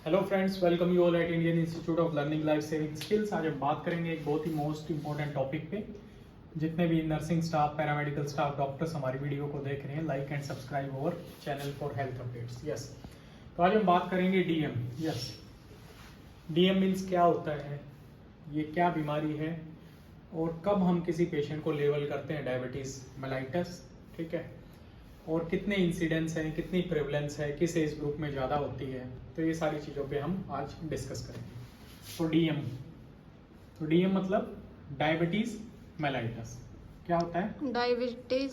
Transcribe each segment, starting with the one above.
Hello friends, welcome you all at Indian institute of learning life saving skills. आज हम बात करेंगे एक बहुत ही मोस्ट इंपॉर्टेंट टॉपिक पे। जितने भी nursing staff, paramedical staff, doctors हमारी वीडियो को देख रहे हैं, like and subscribe our channel for health updates. Yes, तो आज हम बात करेंगे डीएम। यस, डीएम मीन्स क्या होता है, ये क्या बीमारी है और कब हम किसी पेशेंट को लेवल करते हैं डायबिटीज़ मेलाइटस, ठीक है, और कितने इंसिडेंट्स हैं, कितनी प्रेवलेंस है, किस एज ग्रुप में ज़्यादा होती है। तो ये सारी चीज़ों पे हम आज डिस्कस करेंगे। तो डीएम मतलब डायबिटीज़ मेलाइटस। क्या होता है? डायबिटीज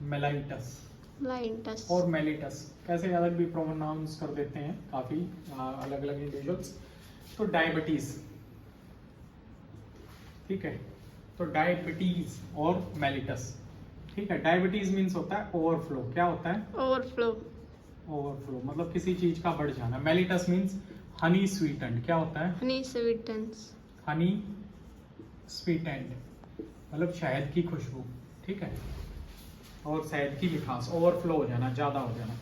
मेलाइटस और मेलिटस, कैसे अलग भी प्रोनाउंस कर देते हैं काफ़ी अलग अलग इंडिविजुअल्स। तो डायबिटीज़, ठीक है, तो डायबिटीज और मेलिटस, ठीक है। डायबिटीज मीन्स होता है ओवरफ्लो। क्या होता है? ओवरफ्लो मतलब किसी चीज का बढ़ जाना। Mellitus means Honey sweetened. क्या होता है? हनी स्वीटेंड मतलब शहद की खुशबू, ठीक है, और शहद की मिठास। ओवरफ्लो हो जाना, ज्यादा हो जाना।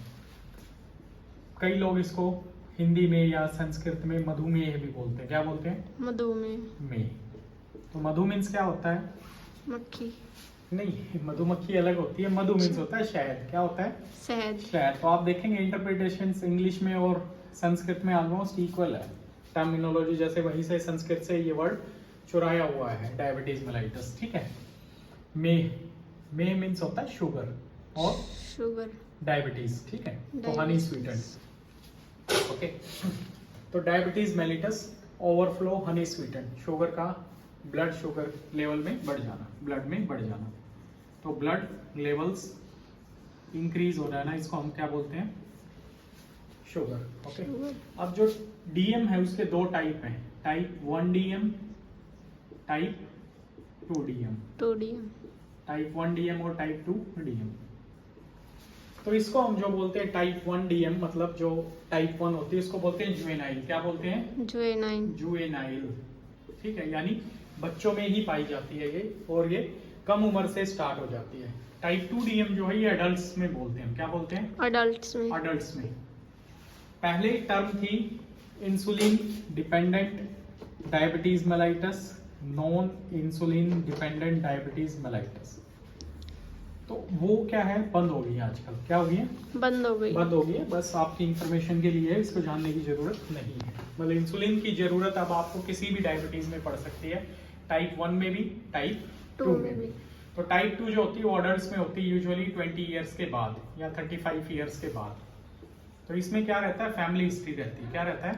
कई लोग इसको हिंदी में या संस्कृत में मधुमेह भी बोलते हैं। क्या बोलते हैं? मधुमेह। तो मधु मीन्स क्या होता है? मक्खी नहीं, मधुमक्खी अलग होती है। मधु मीन्स होता है शहद। क्या होता है? शहद। तो आप देखेंगे इंटरप्रिटेशंस इंग्लिश में और संस्कृत में ऑलमोस्ट इक्वल है। टर्मिनोलॉजी जैसे वहीं से संस्कृत से ये वर्ड चुराया हुआ है, डायबिटीज मेलाइटस, ठीक है। मे मीन्स होता है शुगर और डायबिटीज, ठीक है, तो हनी स्वीटेंड। ओके, तो diabetes mellitus, overflow, Honey sweetened, sugar का ब्लड शुगर लेवल में बढ़ जाना, ब्लड में बढ़ जाना। तो ब्लड लेवल्स इंक्रीज हो जाना, इसको हम क्या बोलते हैं? शुगर। ओके, अब जो डीएम है उसके दो टाइप हैं, type 1 DM, type 2 DM. Type 1 DM और टाइप 2 डीएम। तो इसको हम जो बोलते हैं टाइप 1 डीएम मतलब जो टाइप 1 होती है, इसको बोलते हैं जुवेनाइल। क्या बोलते हैं? जुवेनाइल, ठीक है, यानी बच्चों में ही पाई जाती है ये, और ये कम उम्र से स्टार्ट हो जाती है। टाइप 2 डीएम जो है ये अडल्ट्स में बोलते हैं। क्या बोलते हैं? अडल्ट्स में। पहले टर्म थी insulin dependent diabetes mellitus, non insulin dependent diabetes mellitus. तो वो क्या है, बंद हो गई है आजकल। क्या हो गई है? बंद हो गई है। बस आपकी इंफॉर्मेशन के लिए इसको जानने की जरूरत नहीं है। मतलब इंसुलिन की जरूरत अब आपको किसी भी डायबिटीज में पड़ सकती है, टाइप 1 में भी, टाइप 2 में भी। तो टाइप 2 जो होती है वो अडल्ट्स में होती है यूजुअली 20 ईयर्स के बाद या 35 ईयर्स के बाद। तो इसमें क्या रहता है? फैमिली हिस्ट्री रहती है। क्या रहता है?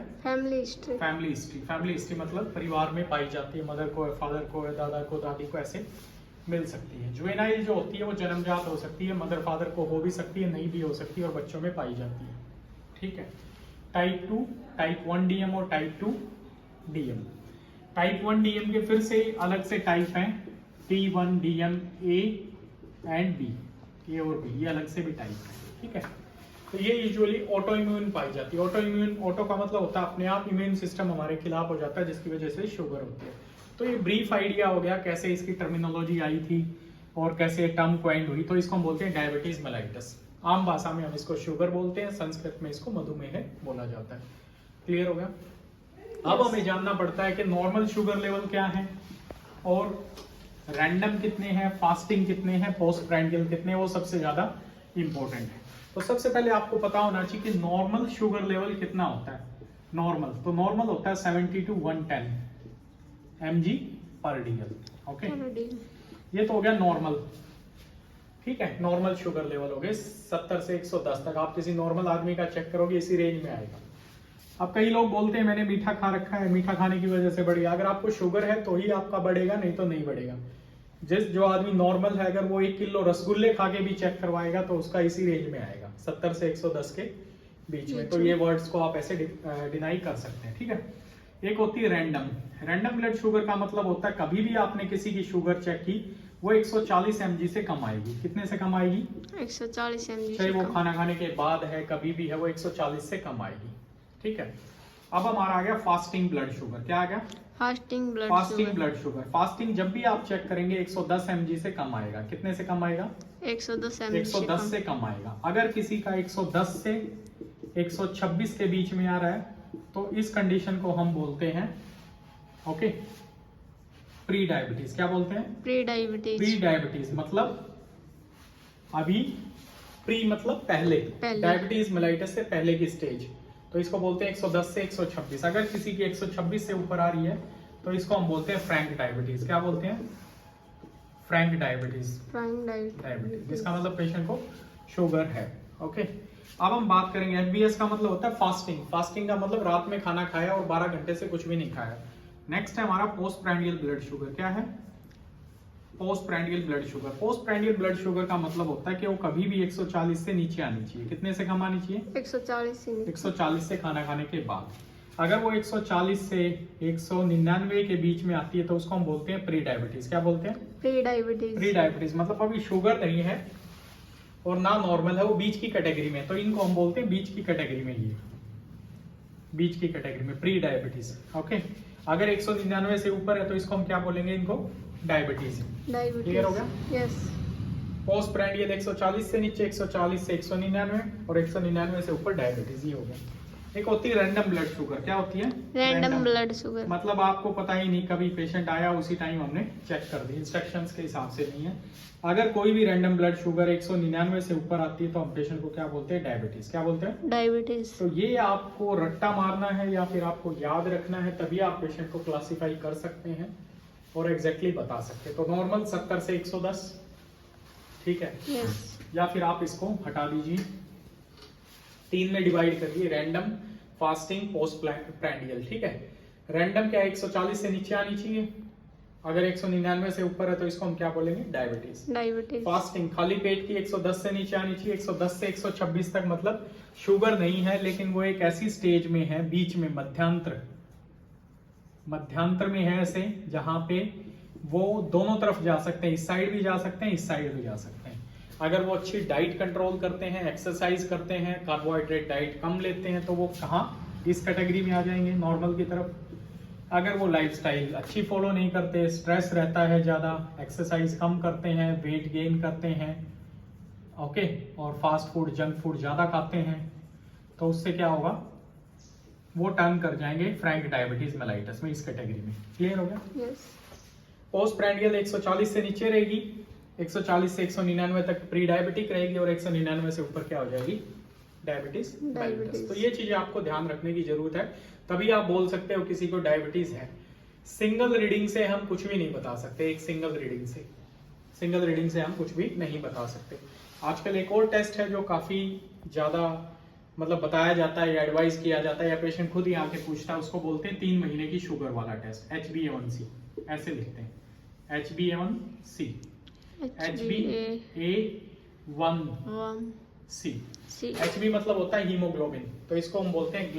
फैमिली हिस्ट्री मतलब परिवार में पाई जाती है, मदर को, फादर को, दादा को, दादी को, ऐसे मिल सकती है। जुवेनाइल जो होती है वो जन्मजात हो सकती है, मदर फादर को हो भी सकती है, नहीं भी हो सकती है, और बच्चों में पाई जाती है, ठीक है। टाइप 2, टाइप 1 डीएम और टाइप 2 डीएम। टाइप 1 डीएम के फिर से अलग से टाइप हैं, T1 DM A and B, A और बी, ये अलग से भी टाइप है, ठीक है। तो ये यूजुअली ऑटो इम्यून पाई जाती है। ऑटो का मतलब होता है अपने आप इम्यून सिस्टम हमारे खिलाफ हो जाता है, जिसकी वजह से शुगर होती है। तो ये ब्रीफ आइडिया हो गया कैसे इसकी टर्मिनोलॉजी आई थी और कैसे टर्म क्वाइंड हुई। तो इसको हम बोलते हैं डायबिटीज मेलाइटस। आम भाषा में हम इसको शुगर बोलते हैं, संस्कृत में इसको मधुमेह बोला जाता है। क्लियर हो गया? अब हमें जानना पड़ता है कि नॉर्मल शुगर लेवल क्या है और रैंडम कितने हैं, फास्टिंग कितने हैं, पोस्ट प्रैंडियल कितने, वो सबसे ज्यादा इंपॉर्टेंट है। तो सबसे पहले आपको पता होना चाहिए कि नॉर्मल शुगर लेवल कितना होता है। नॉर्मल होता है 70 to 110 mg पर डीएल। ओके, ये तो हो गया नॉर्मल, ठीक है। नॉर्मल शुगर लेवल हो गए 70 से 110 तक। आप किसी नॉर्मल आदमी का चेक करोगे इसी रेंज में आएगा। अब कई लोग बोलते हैं मैंने मीठा खा रखा है, मीठा खाने की वजह से बढ़ गया। अगर आपको शुगर है तो ही आपका बढ़ेगा, नहीं तो नहीं बढ़ेगा। जो आदमी नॉर्मल है, अगर वो 1 किलो रसगुल्ले खा के भी चेक करवाएगा तो उसका इसी रेंज में आएगा, 70 से 110 के बीच में। तो ये वर्ड्स को आप ऐसे डिनाई कर सकते हैं, ठीक है। एक होती है रैंडम ब्लड शुगर का मतलब होता है कभी भी आपने किसी की शुगर चेक की वो 140 mg से कम आएगी। कितने से कम आएगी? 140 mg। चाहे वो खाना खाने के बाद है, कभी भी है, वो 140 से कम आएगी, ठीक है। अब हमारा आ गया फास्टिंग ब्लड शुगर। क्या आ गया? Fasting blood sugar. फास्टिंग जब भी आप चेक करेंगे 110 mg से कम आएगा। कितने से कम आएगा? 110 mg 110 से कम आएगा। अगर किसी का 110 से 126 के बीच में आ रहा है, तो इस कंडीशन को हम बोलते हैं ओके प्री डायबिटीज। क्या बोलते हैं? Pre diabetes. प्री डायबिटीज मतलब अभी, प्री मतलब पहले, डायबिटीज मेलाइटस से पहले की स्टेज, तो इसको बोलते हैं 110 से 126। अगर किसी की 126 से ऊपर आ रही है तो इसको हम बोलते हैं फ्रैंक डायबिटीज। क्या बोलते हैं? Frank diabetes. डायबिटीज इसका मतलब पेशेंट को शुगर है। ओके, अब हम बात करेंगे एफबीएस का मतलब होता है फास्टिंग। फास्टिंग का मतलब रात में खाना खाया और 12 घंटे से कुछ भी नहीं खाया। नेक्स्ट है हमारा पोस्ट प्रैंडियल ब्लड शुगर। क्या है? Post prandial blood sugar. Post prandial blood sugar का मतलब होता है कि वो कभी भी 140 से नीचे आनी चाहिए। कितने से कम आनी चाहिए? 140 से खाना खाने के बाद। अगर वो 140 से 199 के बीच में आती है तो उसको हम बोलते हैं प्री डायबिटीज। क्या बोलते हैं? Pre diabetes. प्री डायबिटीज मतलब अभी शुगर नहीं है और ना नॉर्मल है, वो बीच की कैटेगरी में, तो इनको हम बोलते हैं बीच की कैटेगरी में, ये बीच की कैटेगरी में प्री डायबिटीज। ओके, अगर 199 से ऊपर है तो इसको हम क्या बोलेंगे? इनको डायबिटीज। क्लियर हो गया? यस। पोस्ट प्रैंडियल 140 से नीचे, 140 से 199 और 199 से ऊपर डायबिटीज, ये हो गया। एक होती है रैंडम ब्लड शुगर। क्या होती है? रैंडम ब्लड शुगर मतलब आपको पता ही नहीं, कभी पेशेंट आया उसी टाइम हमने चेक कर दी, इंस्ट्रक्शंस के हिसाब से नहीं है। अगर कोई भी रैंडम ब्लड शुगर 199 से ऊपर आती है तो हम पेशेंट को क्या बोलते हैं? डायबिटीज। क्या बोलते हैं? डायबिटीज। तो ये आपको रट्टा मारना है या फिर आपको याद रखना है, तभी आप पेशेंट को क्लासिफाई कर सकते हैं और एग्जैक्टली बता सकते हैं। तो नॉर्मल 70 से 110, ठीक है? यस। या फिर आप इसको हटा दीजिए, 3 में डिवाइड करिए, रैंडम, फास्टिंग, पोस्ट प्रैंडियल। ठीक है, रैंडम क्या 140 से नीचे आनी चाहिए, अगर 199 से ऊपर है तो इसको हम क्या बोलेंगे? डायबिटीज। फास्टिंग खाली पेट की 110 से नीचे आनी चाहिए, 110 से 126 तक मतलब शुगर नहीं है, लेकिन वो एक ऐसी स्टेज में है, बीच में, मध्यांतर में है ऐसे, जहां पे वो दोनों तरफ जा सकते हैं, इस साइड भी जा सकते हैं, इस साइड भी जा सकते हैं। अगर वो अच्छी डाइट कंट्रोल करते हैं, एक्सरसाइज करते हैं, कार्बोहाइड्रेट डाइट कम लेते हैं, तो वो कहाँ? इस कैटेगरी में आ जाएंगे, नॉर्मल की तरफ। अगर वो लाइफस्टाइल अच्छी फॉलो नहीं करते, स्ट्रेस रहता है ज्यादा, एक्सरसाइज कम करते हैं, वेट गेन करते हैं, ओके, और फास्ट फूड, जंक फूड ज्यादा खाते हैं, तो उससे क्या होगा? वो टर्न कर जाएंगे फ्रैंक डायबिटीज मेलाइटस में, इस कैटेगरी में। क्लियर हो गया? यस। पोस्ट प्रैंडियल 140 से नीचे रहेगी, 140 से 199 तक प्री डायबिटिक रहेगी और 199 से ऊपर क्या हो जाएगी? Diabetes mellitus. तो ये चीजें आपको ध्यान रखने की जरूरत है, तभी आप बोल सकते हो किसी को डायबिटीज है। सिंगल रीडिंग से हम कुछ भी नहीं बता सकते, एक सिंगल रीडिंग से हम कुछ भी नहीं बता सकते। आजकल एक और टेस्ट है जो काफी ज्यादा मतलब बताया जाता है या एडवाइस किया जाता है या पेशेंट खुद ही आके पूछता है, उसको बोलते हैं 3 महीने की शुगर वाला टेस्ट, HbA1c, ऐसे लिखते हैं, HbA1c, HbA1c। Hb मतलब होता है हीमोग्लोबिन, तो इसको हम बोलते हैं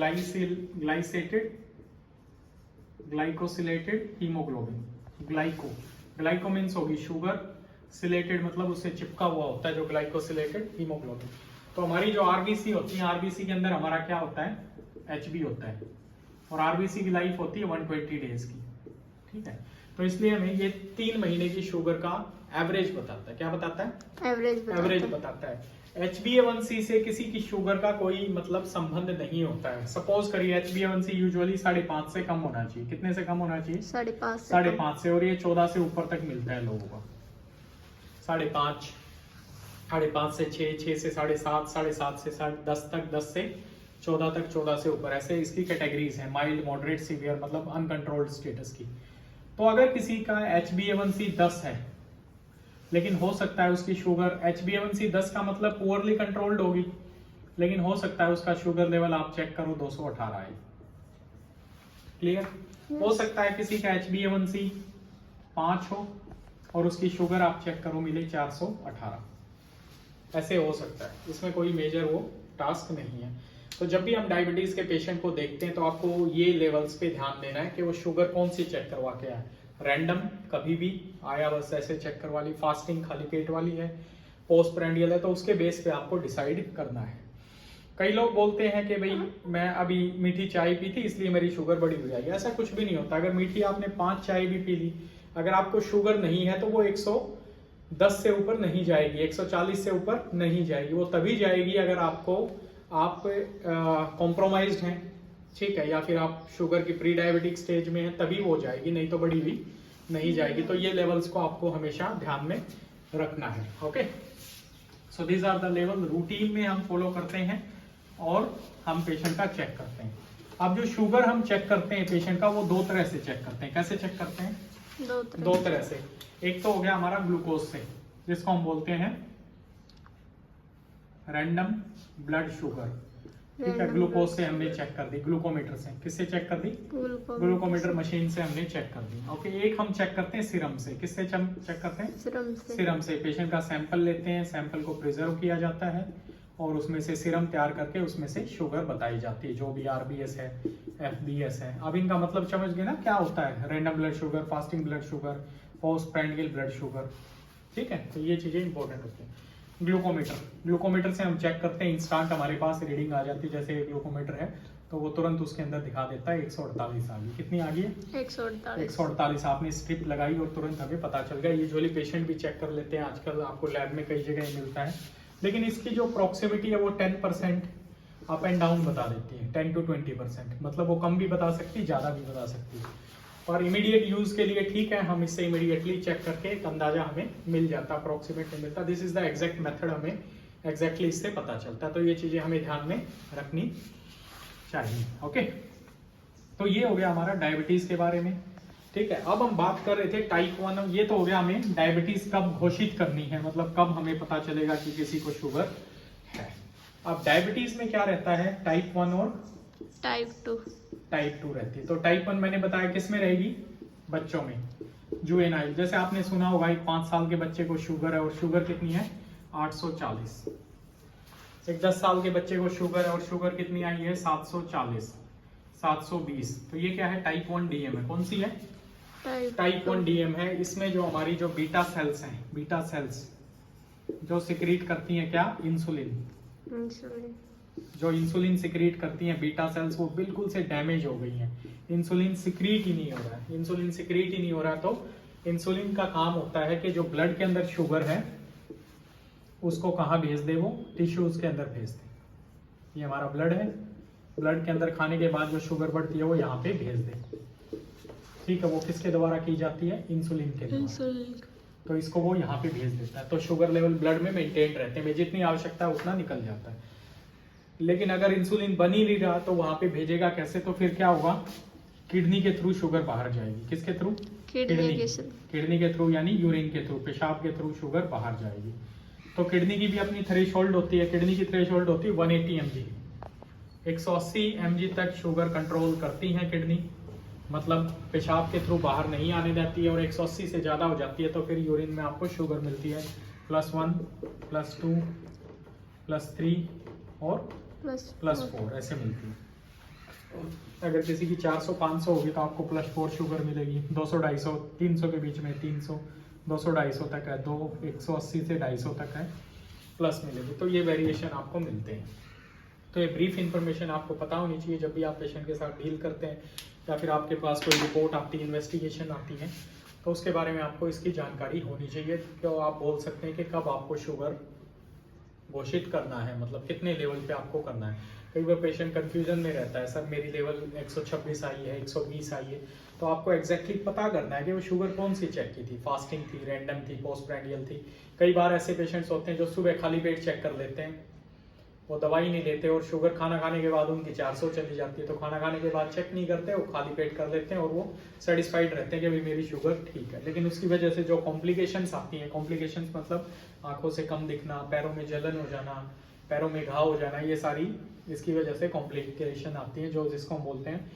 ग्लाइकोसिलेटेड हीमोग्लोबिन। ग्लाइको मीन्स होगी शुगर, सिलेटेड मतलब उससे चिपका हुआ होता है जो ग्लाइकोसिलेटेड हीमोग्लोबिन। तो हमारी जो आरबीसी होती है, आरबीसी के अंदर हमारा क्या होता है? Hb होता है, और आरबीसी की लाइफ होती है 120 डेज की। ठीक है, तो इसलिए हमें ये 3 महीने की शुगर का एवरेज बताता है। क्या बताता है? एवरेज बताता है। HbA1c से किसी की शुगर का कोई मतलब संबंध नहीं होता है। सपोज करिए HbA1c यूजुअली 5.5 से कम होना चाहिए। कितने से कम होना चाहिए? 5.5 से, और ये 14 से ऊपर तक मिलता है लोगों का। 5.5 से 6, 6 से 7.5, 7.5 से 10 तक, 10 से 14 तक, 14 से ऊपर, ऐसे इसकी कैटेगरीज है, माइल्ड, मॉडरेट, सीवियर, मतलब अनकंट्रोल्ड स्टेटस की। तो अगर किसी का HbA1c 10 है, लेकिन हो सकता है उसकी शुगर, HbA1c 10 का मतलब पुअरली कंट्रोल्ड होगी, लेकिन हो सकता है उसका शुगर लेवल आप चेक करो 218 है। क्लियर? हो सकता है किसी का HbA1c 5 हो और उसकी शुगर आप चेक करो मिले 418, ऐसे हो सकता है। इसमें कोई मेजर वो टास्क नहीं है। तो जब भी हम डायबिटीज के पेशेंट को देखते हैं तो आपको ये लेवल्स पे ध्यान देना है कि वो शुगर कौन सी चेक करवा के आए। रैंडम कभी भी आया बस ऐसे चेक करवा ली, फास्टिंग खाली पेट वाली है, पोस्ट प्रैंडियल है, तो उसके बेस पे आपको डिसाइड करना है। कई लोग बोलते हैं कि भाई मैं अभी मीठी चाय पी थी इसलिए मेरी शुगर बढ़ी हुई आई। ऐसा कुछ भी नहीं होता। अगर मीठी आपने 5 चाय भी पी ली, अगर आपको शुगर नहीं है तो वो 110 से ऊपर नहीं जाएगी, 140 से ऊपर नहीं जाएगी। वो तभी जाएगी अगर आपको आप कॉम्प्रोमाइज्ड हैं, ठीक है, या फिर आप शुगर की प्री डायबिटिक स्टेज में हैं, तभी वो जाएगी, नहीं तो बड़ी हुई नहीं जाएगी। तो ये लेवल्स को आपको हमेशा ध्यान में रखना है। Okay, so these are the level routine में हम फॉलो करते हैं और हम पेशेंट का चेक करते हैं। अब जो शुगर हम चेक करते हैं पेशेंट का, वो दो तरह से चेक करते हैं। कैसे चेक करते हैं? दो तरह से। एक तो हो गया हमारा ग्लूकोज से, जिसको हम बोलते हैं रैंडम ब्लड शुगर, ठीक है। ग्लूकोज से हमने चेक कर दी, ग्लूकोमीटर से। किससे चेक कर दी? ग्लूकोमीटर मशीन से हमने चेक कर दी। ओके, एक हम चेक करते हैं सिरम से। किससे चेक करते हैं? सिरम से। पेशेंट का सैंपल लेते हैं, सैंपल को प्रिजर्व किया जाता है और उसमें से सिरम तैयार करके उसमें से शुगर बताई जाती है, जो भी RBS है, FBS है। अब इनका मतलब समझ गए ना क्या होता है? Random blood sugar, fasting blood sugar, postprandial blood sugar, ठीक है। तो ये चीजें इंपॉर्टेंट होती हैं। ग्लूकोमीटर से हम चेक करते हैं, इंस्टेंट हमारे पास रीडिंग आ जाती है। जैसे ग्लूकोमीटर है तो वो तुरंत उसके अंदर दिखा देता है 148 आ गई। कितनी आ गई है? 148। आपने स्ट्रिप लगाई और तुरंत हमें पता चल गया। यूजुअली पेशेंट भी चेक कर लेते हैं, आजकल आपको लैब में कई जगह मिलता है। लेकिन इसकी जो प्रॉक्सिमिटी है वो 10% अप एंड डाउन बता देती है, 10 to 20%। मतलब वो कम भी बता सकती है, ज़्यादा भी बता सकती है। और इमीडिएट यूज के लिए ठीक है, हम इससे इमीडिएटली चेक करके एक अंदाजा हमें मिल जाता, अप्रोक्सीमेट मिलता। This is the exact method, हमें एग्जैक्टली इससे पता चलता। तो ये चीजें हमें ध्यान में रखनी चाहिए। ओके, तो ये हो गया हमारा डायबिटीज के बारे में, ठीक है। अब हम बात कर रहे थे टाइप 1। ये तो हो गया हमें डायबिटीज कब घोषित करनी है, मतलब कब हमें पता चलेगा कि किसी को शुगर है। अब डायबिटीज में क्या रहता है? टाइप 1 और टाइप 2 रहती है। तो टाइप 1 मैंने बताया किस में रहेगी? बच्चों में, जुवेनाइल। जैसे आपने सुना होगा एक 5 साल के बच्चे को शुगर है और शुगर कितनी है? 840। एक 10 साल के बच्चे को शुगर है और शुगर कितनी आई है? 740, 720। तो ये क्या है? टाइप 1 DM है। कौन सी है? टाइप 1 DM है। इसमें जो हमारी जो बीटा सेल्स हैं, बीटा सेल्स जो सिक्रीट करती हैं क्या? इंसुलिन। जो इंसुलिन सिक्रीट करती हैं बीटा सेल्स, वो बिल्कुल से डैमेज हो गई हैं। इंसुलिन सिक्रीट ही नहीं हो रहा है। इंसुलिन सिक्रीट ही नहीं हो रहा है, तो इंसुलिन का काम होता है कि जो ब्लड के अंदर शुगर है उसको कहाँ भेज दे? वो टिश्यूज के अंदर भेज दे। ये हमारा ब्लड है, ब्लड के अंदर खाने के बाद जो शुगर बढ़ती है वो यहाँ पे भेज दे, ठीक है। वो किसके द्वारा की जाती है? इंसुलिन के द्वारा। तो इसको वो यहाँ पे भेज देता है, तो शुगर लेवल ब्लड में मेंटेन रहते हैं। जितनी आवश्यकता है उतना निकल जाता है। लेकिन अगर इंसुलिन बन ही नहीं रहा तो वहां पे भेजेगा कैसे? तो फिर क्या होगा? किडनी के थ्रू शुगर बाहर जाएगी। किसके थ्रू? किडनी के थ्रू, यानी यूरिन के थ्रू, पेशाब के थ्रू शुगर बाहर जाएगी। तो किडनी की भी अपनी थ्रेशोल्ड होती है। किडनी की थ्रेशोल्ड होती है 180 mg, 180 mg तक शुगर कंट्रोल करती है किडनी, मतलब पेशाब के थ्रू बाहर नहीं आने देती है। और 180 से ज्यादा हो जाती है तो फिर यूरिन में आपको शुगर मिलती है +1, +2, +3 और +4 ऐसे मिलती है। अगर किसी की 400-500 होगी तो आपको +4 शुगर मिलेगी। 200-250, 300 के बीच में 300, 200-250 तक है, 180 से 250 तक है, प्लस मिलेगी। तो ये वेरिएशन आपको मिलते हैं। तो ये ब्रीफ इंफॉर्मेशन आपको पता होनी चाहिए जब भी आप पेशेंट के साथ डील करते हैं, या फिर आपके पास कोई रिपोर्ट आती है, इन्वेस्टिगेशन आती है, तो उसके बारे में आपको इसकी जानकारी होनी चाहिए। तो आप बोल सकते हैं कि कब आपको शुगर घोषित करना है, मतलब कितने लेवल पे आपको करना है। कई बार पेशेंट कंफ्यूजन में रहता है, सर मेरी लेवल 126 आई है, 120 आई है। तो आपको एग्जैक्टली पता करना है कि वो शुगर कौन सी चेक की थी, फास्टिंग थी, रैंडम थी, पोस्टप्रांडियल थी। कई बार ऐसे पेशेंट्स होते हैं जो सुबह खाली पेट चेक कर लेते हैं, वो दवाई नहीं लेते और शुगर खाना खाने के बाद उनकी 400 चली जाती है। तो खाना खाने के बाद चेक नहीं करते, वो खाली पेट कर लेते हैं और वो सेटिस्फाइड रहते हैं कि भाई मेरी शुगर ठीक है। लेकिन उसकी वजह से जो कॉम्प्लिकेशंस आती हैं, कॉम्प्लिकेशंस मतलब आंखों से कम दिखना, पैरों में जलन हो जाना, पैरों में घाव हो जाना, ये सारी इसकी वजह से कॉम्प्लिकेशन आती है, जो जिसको हम बोलते हैं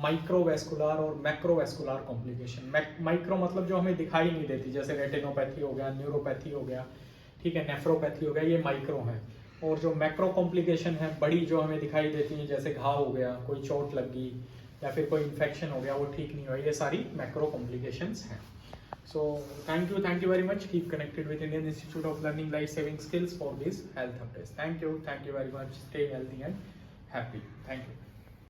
माइक्रोवेस्कुलर और मैक्रोवेस्कुलर कॉम्प्लिकेशन। माइक्रो मतलब जो हमें दिखाई नहीं देती, जैसे रेटिनोपैथी हो गया, न्यूरोपैथी हो गया, ठीक है, नेफ्रोपैथी हो गया, ये माइक्रो है। और जो मैक्रो कॉम्प्लिकेशन है, बड़ी जो हमें दिखाई देती है, जैसे घाव हो गया, कोई चोट लग गई या फिर कोई इन्फेक्शन हो गया, वो ठीक नहीं हुआ, ये सारी मैक्रो कॉम्प्लिकेशंस हैं। So thank you very much. Keep connected with Indian Institute of Learning Life Saving Skills for these health updates. Thank you very much. Stay healthy and happy. Thank you.